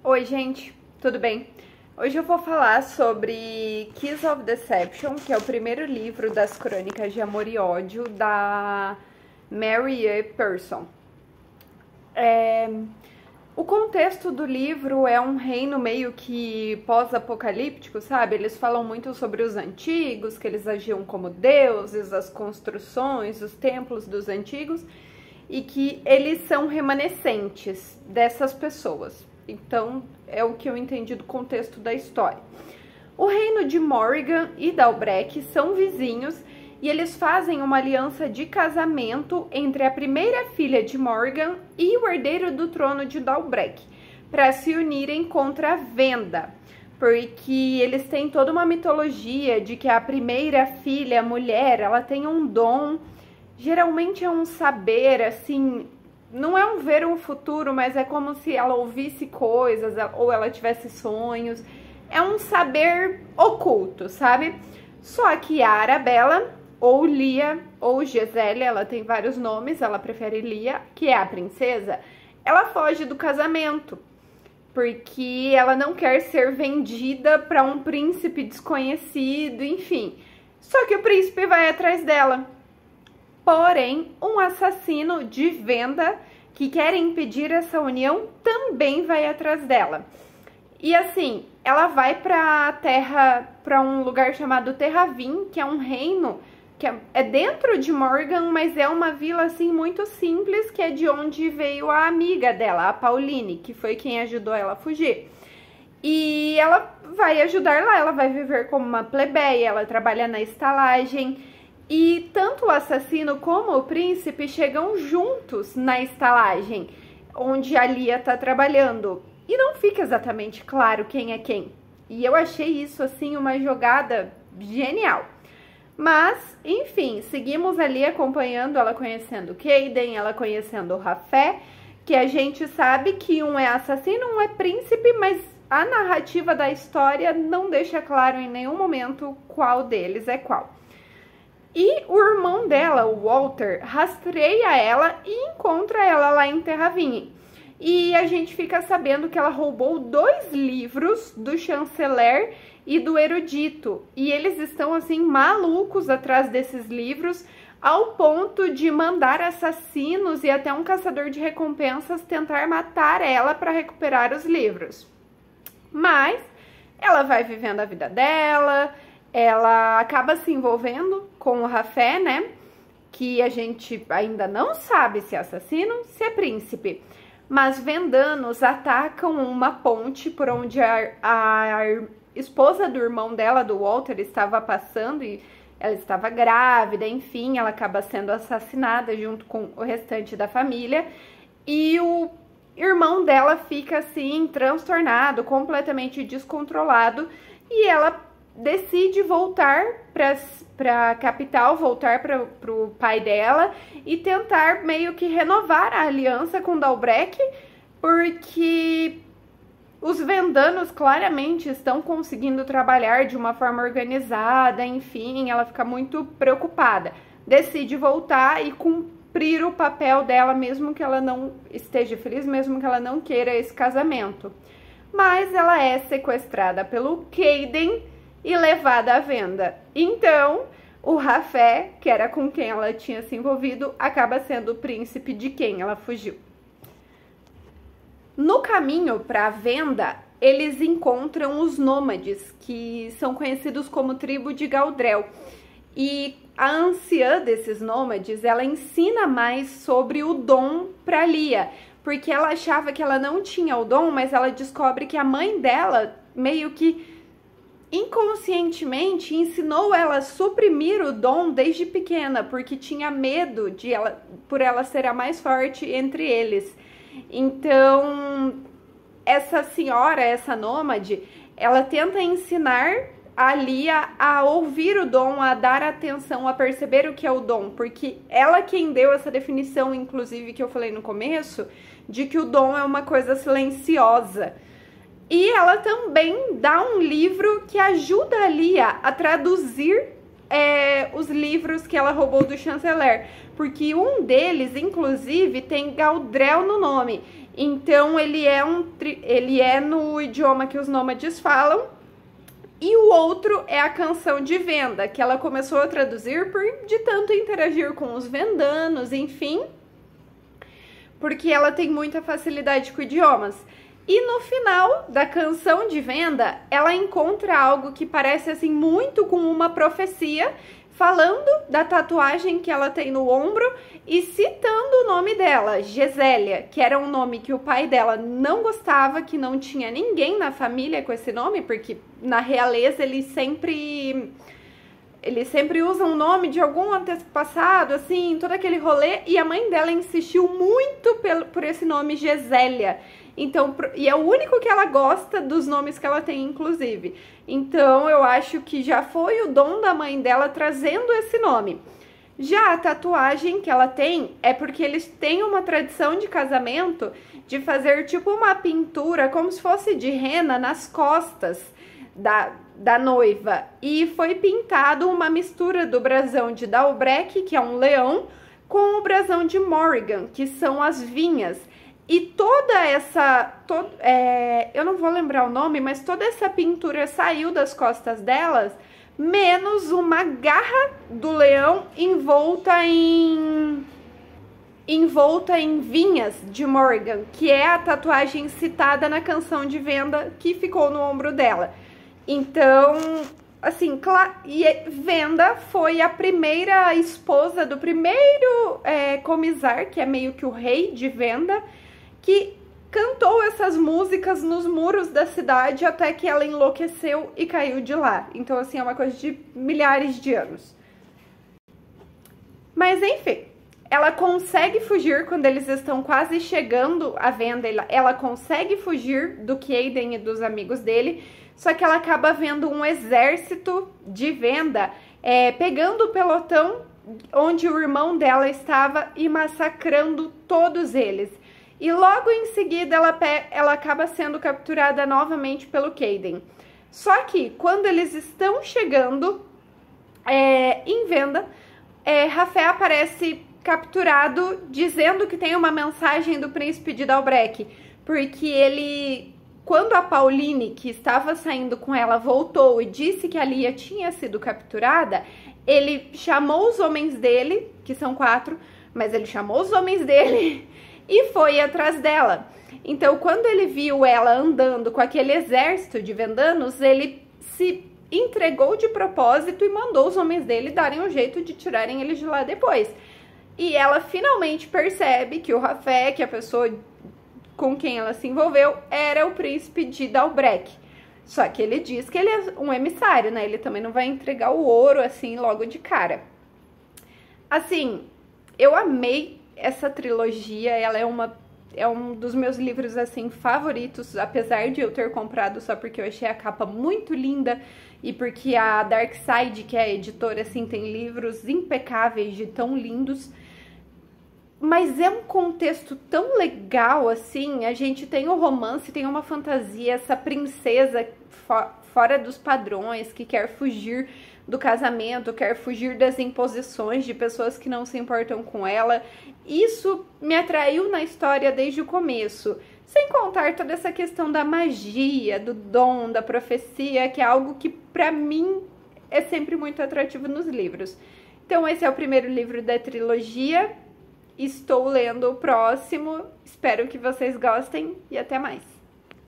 Oi, gente, tudo bem? Hoje eu vou falar sobre Kiss of Deception, que é o primeiro livro das Crônicas de Amor e Ódio da Mary E. Pearson. O contexto do livro é um reino meio que pós-apocalíptico, sabe? Eles falam muito sobre os antigos, que eles agiam como deuses, as construções, os templos dos antigos, e que eles são remanescentes dessas pessoas. Então, é o que eu entendi do contexto da história. O reino de Morrigan e Dalbrek são vizinhos e eles fazem uma aliança de casamento entre a primeira filha de Morrigan e o herdeiro do trono de Dalbrek, para se unirem contra a Venda, porque eles têm toda uma mitologia de que a primeira filha, a mulher, ela tem um dom, geralmente é um saber, assim, não é um ver um futuro, mas é como se ela ouvisse coisas ou ela tivesse sonhos. É um saber oculto, sabe? Só que a Arabella, ou Lia, ou Gisele, ela tem vários nomes, ela prefere Lia, que é a princesa, ela foge do casamento, porque ela não quer ser vendida para um príncipe desconhecido, enfim. Só que o príncipe vai atrás dela. Porém, um assassino de Venda que quer impedir essa união também vai atrás dela. E assim, ela vai para um lugar chamado Terravin, que é um reino que é dentro de Morrigan, mas é uma vila assim muito simples, que é de onde veio a amiga dela, a Pauline, que foi quem ajudou ela a fugir. E ela vai ajudar lá, ela vai viver como uma plebeia, ela trabalha na estalagem. E tanto o assassino como o príncipe chegam juntos na estalagem, onde a Lia tá trabalhando. E não fica exatamente claro quem é quem. E eu achei isso, assim, uma jogada genial. Mas, enfim, seguimos ali acompanhando ela conhecendo o Kaden, ela conhecendo o Rafé, que a gente sabe que um é assassino, um é príncipe, mas a narrativa da história não deixa claro em nenhum momento qual deles é qual. E o irmão dela, o Walter, rastreia ela e encontra ela lá em Terravin. E a gente fica sabendo que ela roubou 2 livros do chanceler e do erudito. E eles estão, assim, malucos atrás desses livros, ao ponto de mandar assassinos e até um caçador de recompensas tentar matar ela para recuperar os livros. Mas ela vai vivendo a vida dela. Ela acaba se envolvendo com o Rafé, né? Que a gente ainda não sabe se é assassino, se é príncipe. Mas vendanos atacam uma ponte por onde a esposa do irmão dela, do Walter, estava passando e ela estava grávida, enfim, ela acaba sendo assassinada junto com o restante da família. E o irmão dela fica assim, transtornado, completamente descontrolado, e ela decide voltar para a capital, voltar para o pai dela e tentar meio que renovar a aliança com Dalbrek, porque os vendanos claramente estão conseguindo trabalhar de uma forma organizada, enfim, ela fica muito preocupada. Decide voltar e cumprir o papel dela, mesmo que ela não esteja feliz, mesmo que ela não queira esse casamento. Mas ela é sequestrada pelo Kaden e levada à Venda. Então, o Rafé, que era com quem ela tinha se envolvido, acaba sendo o príncipe de quem ela fugiu. No caminho para a Venda, eles encontram os nômades, que são conhecidos como tribo de Galdrel. E a anciã desses nômades, ela ensina mais sobre o dom para Lia, porque ela achava que ela não tinha o dom, mas ela descobre que a mãe dela meio que inconscientemente ensinou ela a suprimir o dom desde pequena, porque tinha medo de por ela ser a mais forte entre eles. Então, essa senhora, essa nômade, ela tenta ensinar a Lia a ouvir o dom, a dar atenção, a perceber o que é o dom, porque ela quem deu essa definição, inclusive, que eu falei no começo, de que o dom é uma coisa silenciosa. E ela também dá um livro que ajuda a Lia a traduzir os livros que ela roubou do chanceler, porque um deles, inclusive, tem Galadriel no nome. Então ele é no idioma que os nômades falam. E o outro é a Canção de Venda, que ela começou a traduzir de tanto interagir com os vendanos, enfim, porque ela tem muita facilidade com idiomas. E no final da Canção de Venda, ela encontra algo que parece assim muito com uma profecia, falando da tatuagem que ela tem no ombro e citando o nome dela, Gesélia, que era um nome que o pai dela não gostava, que não tinha ninguém na família com esse nome, porque na realeza eles sempre usam o nome de algum antepassado, assim, todo aquele rolê, e a mãe dela insistiu muito por esse nome Gesélia. Então, e é o único que ela gosta dos nomes que ela tem, inclusive. Então, eu acho que já foi o dom da mãe dela trazendo esse nome. Já a tatuagem que ela tem é porque eles têm uma tradição de casamento de fazer tipo uma pintura como se fosse de rena nas costas da noiva. E foi pintado uma mistura do brasão de Dalbrec, que é um leão, com o brasão de Morrigan, que são as vinhas. E toda essa, eu não vou lembrar o nome, mas toda essa pintura saiu das costas delas, menos uma garra do leão envolta em vinhas de Morrigan, que é a tatuagem citada na Canção de Venda que ficou no ombro dela. Então, assim, e Venda foi a primeira esposa do primeiro comisar, que é meio que o rei de Venda, que cantou essas músicas nos muros da cidade até que ela enlouqueceu e caiu de lá. Então, assim, é uma coisa de milhares de anos. Mas, enfim, ela consegue fugir quando eles estão quase chegando à Venda. Ela consegue fugir do Kaden e dos amigos dele, só que ela acaba vendo um exército de Venda pegando o pelotão onde o irmão dela estava e massacrando todos eles. E logo em seguida ela acaba sendo capturada novamente pelo Kaden. Só que quando eles estão chegando em Venda, Rafé aparece capturado dizendo que tem uma mensagem do príncipe de Dalbrec, porque quando a Pauline, que estava saindo com ela, voltou e disse que a Lia tinha sido capturada, ele chamou os homens dele, que são 4, mas ele chamou os homens dele e foi atrás dela. Então, quando ele viu ela andando com aquele exército de vendanos, ele se entregou de propósito e mandou os homens dele darem um jeito de tirarem ele de lá depois. E ela finalmente percebe que o Rafé, que a pessoa com quem ela se envolveu, era o príncipe de Dalbrec. Só que ele diz que ele é um emissário, né? Ele também não vai entregar o ouro assim logo de cara. Assim, eu amei essa trilogia, ela é um dos meus livros assim favoritos, apesar de eu ter comprado só porque eu achei a capa muito linda e porque a Dark Side, que é a editora, assim, tem livros impecáveis de tão lindos. Mas é um contexto tão legal, assim, a gente tem o romance, tem uma fantasia, essa princesa fora dos padrões, que quer fugir do casamento, quer fugir das imposições de pessoas que não se importam com ela. Isso me atraiu na história desde o começo, sem contar toda essa questão da magia, do dom, da profecia, que é algo que pra mim é sempre muito atrativo nos livros. Então esse é o primeiro livro da trilogia. Estou lendo o próximo, espero que vocês gostem e até mais!